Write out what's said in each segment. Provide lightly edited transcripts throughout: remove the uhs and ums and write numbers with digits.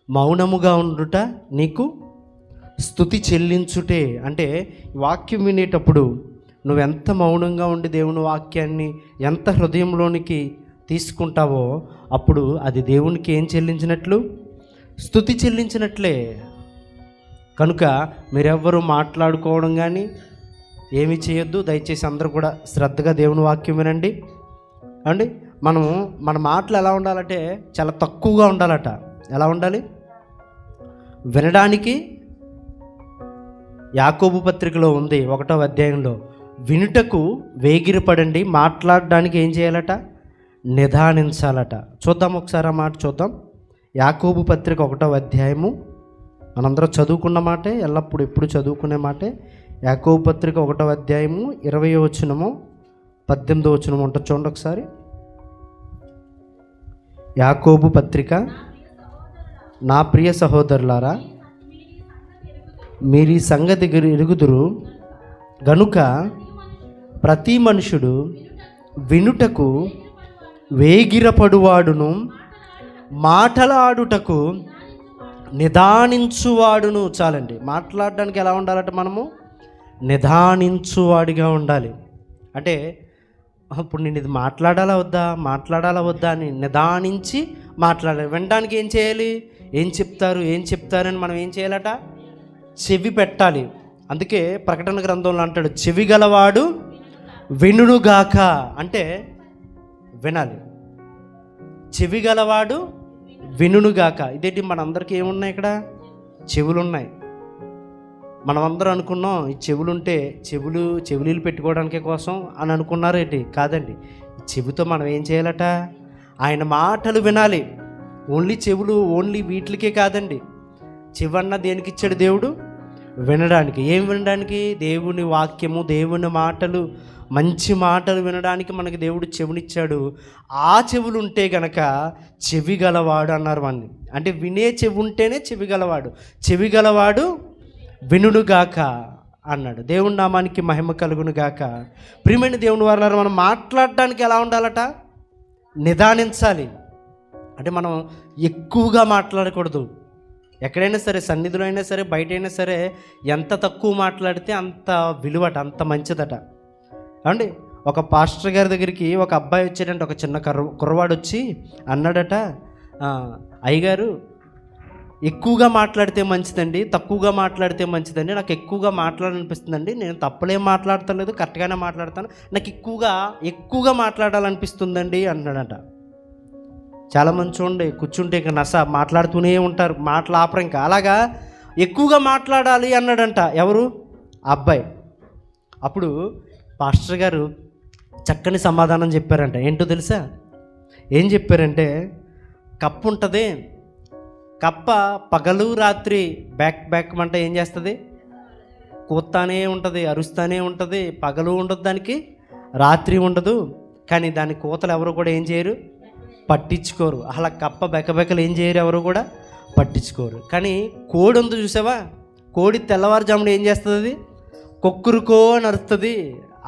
మౌనముగా ఉండుట నీకు స్తుతి చెల్లించుటే. అంటే వాక్యం వినేటప్పుడు నువ్వెంత మౌనంగా ఉండి దేవుని వాక్యాన్ని ఎంత హృదయంలోనికి తీసుకుంటావో అప్పుడు అది దేవునికి ఏం చెల్లించినట్లు? స్తుతి చెల్లించినట్లే. కనుక మీరెవ్వరూ మాట్లాడుకోవడం కానీ ఏమీ చేయొద్దు. దయచేసి అందరూ కూడా శ్రద్ధగా దేవుని వాక్యం వినండి అండి. మన మాటలు ఎలా ఉండాలంటే చాలా తక్కువగా ఉండాలట. ఎలా ఉండాలి? వినడానికి యాకోబు పత్రికలో ఉంది 1వ అధ్యాయంలో, వినుటకు వేగిరపడండి, మాట్లాడడానికి ఏం చేయాలట? నిదానించాలట. చూద్దాం ఒకసారి ఆ మాట చూద్దాం. యాకోబు పత్రిక 1వ అధ్యాయము మనందరం చదువుకున్న మాటే, ఎల్లప్పుడు ఎప్పుడు చదువుకునే మాటే. యాకోబు పత్రిక 1వ అధ్యాయము 20వ వచనము 18వ వచనము ఉంటుంది చూడండి ఒకసారి. యాకోబు పత్రిక, నా ప్రియ సహోదరులారా, మీరు ఈ సంగతి ఎరుగుదురు గనుక ప్రతి మనుషుడు వినుటకు వేగిరపడువాడును, మాటలాడుటకు నిదానించువాడును. చాలండి. మాట్లాడడానికి ఎలా ఉండాలంటే మనము నిదానించువాడిగా ఉండాలి. అంటే ఇప్పుడు నేను ఇది మాట్లాడాలా వద్దా అని నిదానించి మాట్లాడాలి. వినడానికి ఏం చేయాలి? ఏం చెప్తారని మనం ఏం చేయాలట? చెవి పెట్టాలి. అందుకే ప్రకటన గ్రంథంలో అంటాడు, చెవి గలవాడు వినుగాక. అంటే వినాలి. చెవి గలవాడు వినుగాక. ఇదేంటి, మనందరికీ ఏమున్నాయి? ఇక్కడ చెవులు ఉన్నాయి. మనమందరం అనుకున్నాం ఈ చెవులుంటే చెవులీలు పెట్టుకోవడానికే కోసం అని అనుకున్నారు ఏంటి? కాదండి. చెవితో మనం ఏం చేయాలట? ఆయన మాటలు వినాలి. ఓన్లీ వీటికే కాదండి. చెవన్న దేనికి ఇచ్చాడు దేవుడు? వినడానికి. ఏం వినడానికి? దేవుని వాక్యము, దేవుని మాటలు, మంచి మాటలు వినడానికి మనకి దేవుడు చెవునిచ్చాడు. ఆ చెవులు ఉంటే గనక చెవి గలవాడు అన్నారు వాడిని. అంటే వినే చెవి ఉంటేనే చెవి గలవాడు. చెవి గలవాడు వినుగాక అన్నాడు. దేవుని నామానికి మహిమ కలుగును గాక. ప్రియమైన దేవుని వారలారా, మనం మాట్లాడడానికి ఎలా ఉండాలట? నిదానించాలి. అంటే మనం ఎక్కువగా మాట్లాడకూడదు. ఎక్కడైనా సరే, సన్నిధిలో అయినా సరే, బయట అయినా సరే, ఎంత తక్కువ మాట్లాడితే అంత విలువట, అంత మంచిదట అండి. ఒక పాస్టర్ గారి దగ్గరికి ఒక అబ్బాయి వచ్చాడంటే, ఒక చిన్న కుర్రవాడు వచ్చి అన్నాడట, అయ్యగారు ఎక్కువగా మాట్లాడితే మంచిదండి, తక్కువగా మాట్లాడితే మంచిదండి, నాకు ఎక్కువగా మాట్లాడాలనిపిస్తుందండి, నేను తప్పులేం మాట్లాడతలేదు, కరెక్ట్గానే మాట్లాడతాను, నాకు ఎక్కువగా మాట్లాడాలనిపిస్తుందండి అన్నాడట. చాలామంది చూడండి, కూర్చుంటే ఇంకా మాట్లాడుతూనే ఉంటారు, మాటలు ఆపరు ఇంకా. అలాగా ఎక్కువగా మాట్లాడాలి అన్నాడంట. ఎవరు? అబ్బాయి. అప్పుడు పాస్టర్ గారు చక్కని సమాధానం చెప్పారంట. ఏంటో తెలుసా? ఏం చెప్పారంటే, కప్పు ఉంటుంది, కప్ప పగలు రాత్రి బ్యాక్ అంటే ఏం చేస్తుంది? కూస్తానే ఉంటుంది, అరుస్తానే ఉంటుంది. పగలు ఉండదు దానికి, రాత్రి ఉండదు. కానీ దాని కూతలు ఎవరు కూడా ఏం చేయరు? పట్టించుకోరు. అలా కప్ప బెకబెకలు ఏం చేయరు, ఎవరు కూడా పట్టించుకోరు. కానీ కోడి ఉంది చూసావా? కోడి తెల్లవారుజామున ఏం చేస్తుంది? అది కొక్కురుకో అని అరుస్తుంది.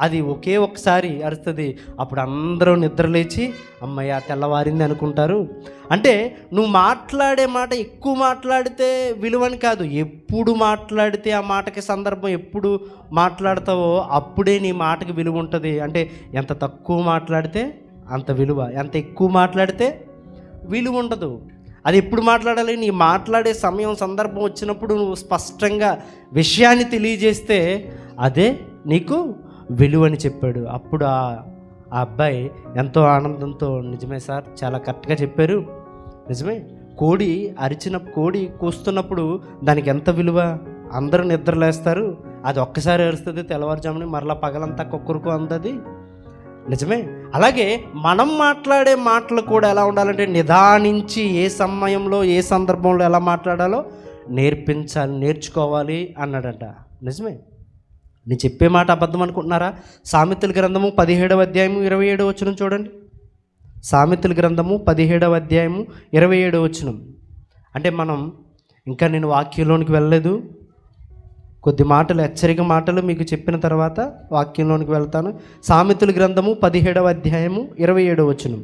అది ఒకే ఒక్కసారి అరుస్తుంది. అప్పుడు అందరూ నిద్రలేచి అమ్మయ్య తెల్లవారింది అనుకుంటారు. అంటే నువ్వు మాట్లాడే మాట ఎక్కువ మాట్లాడితే విలువని కాదు, ఎప్పుడు మాట్లాడితే ఆ మాటకి సందర్భం ఎప్పుడు మాట్లాడతావో అప్పుడే నీ మాటకి విలువ ఉంటుంది. అంటే ఎంత తక్కువ మాట్లాడితే అంత విలువ, ఎంత ఎక్కువ మాట్లాడితే విలువ ఉండదు. అది ఎప్పుడు మాట్లాడాలి? నీ మాట్లాడే సమయం, సందర్భం వచ్చినప్పుడు నువ్వు స్పష్టంగా విషయాన్ని తెలియజేస్తే అదే నీకు విలువని చెప్పాడు. అప్పుడు ఆ అబ్బాయి ఎంతో ఆనందంతో, నిజమే సార్, చాలా కరెక్ట్గా చెప్పారు, నిజమే, కోడి కూస్తున్నప్పుడు దానికి ఎంత విలువ, అందరూ నిద్రలేస్తారు, అది ఒక్కసారి అరుస్తుంది తెల్లవారుజాముని, మరలా పగలంతా కుక్కరుకు అందది, నిజమే. అలాగే మనం మాట్లాడే మాటలు కూడా ఎలా ఉండాలంటే నిదానించి ఏ సమయంలో ఏ సందర్భంలో ఎలా మాట్లాడాలో నేర్చుకోవాలి అన్నాడంట. నిజమే. నేను చెప్పే మాట అబద్ధం అనుకుంటున్నారా? సామెతల గ్రంథము 17వ అధ్యాయము 27వ వచనం చూడండి. సామెతల గ్రంథము 17వ అధ్యాయము 27వ వచనం. అంటే మనం ఇంకా, నేను వాక్యంలోనికి వెళ్ళలేదు, కొద్ది మాటలు, హెచ్చరిక మాటలు మీకు చెప్పిన తర్వాత వాక్యంలోనికి వెళ్తాను. సామెతల గ్రంథము 17వ అధ్యాయము 27వ వచనం.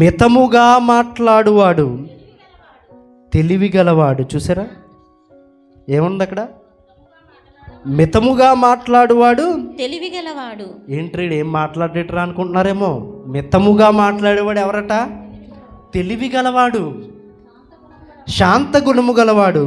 మితముగా మాట్లాడువాడు తెలివి గలవాడు. చూసారా ఏముంది అక్కడ? మితముగా మాట్లాడువాడు తెలివి గలవాడు. ఏంటి ఏం మాట్లాడేటరా అనుకుంటున్నారేమో. మితముగా మాట్లాడేవాడు ఎవరట? తెలివి గలవాడు, శాంత గుణము గలవాడు,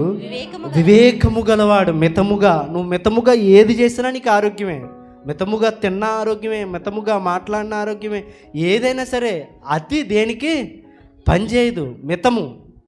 వివేకము గలవాడు. మితముగా, నువ్వు మితముగా ఏది చేసినా నీకు ఆరోగ్యమే. మితముగా తిన్న ఆరోగ్యమే, మితముగా మాట్లాడిన ఆరోగ్యమే. ఏదైనా సరే అతి దేనికి పనిచేయదు. మితము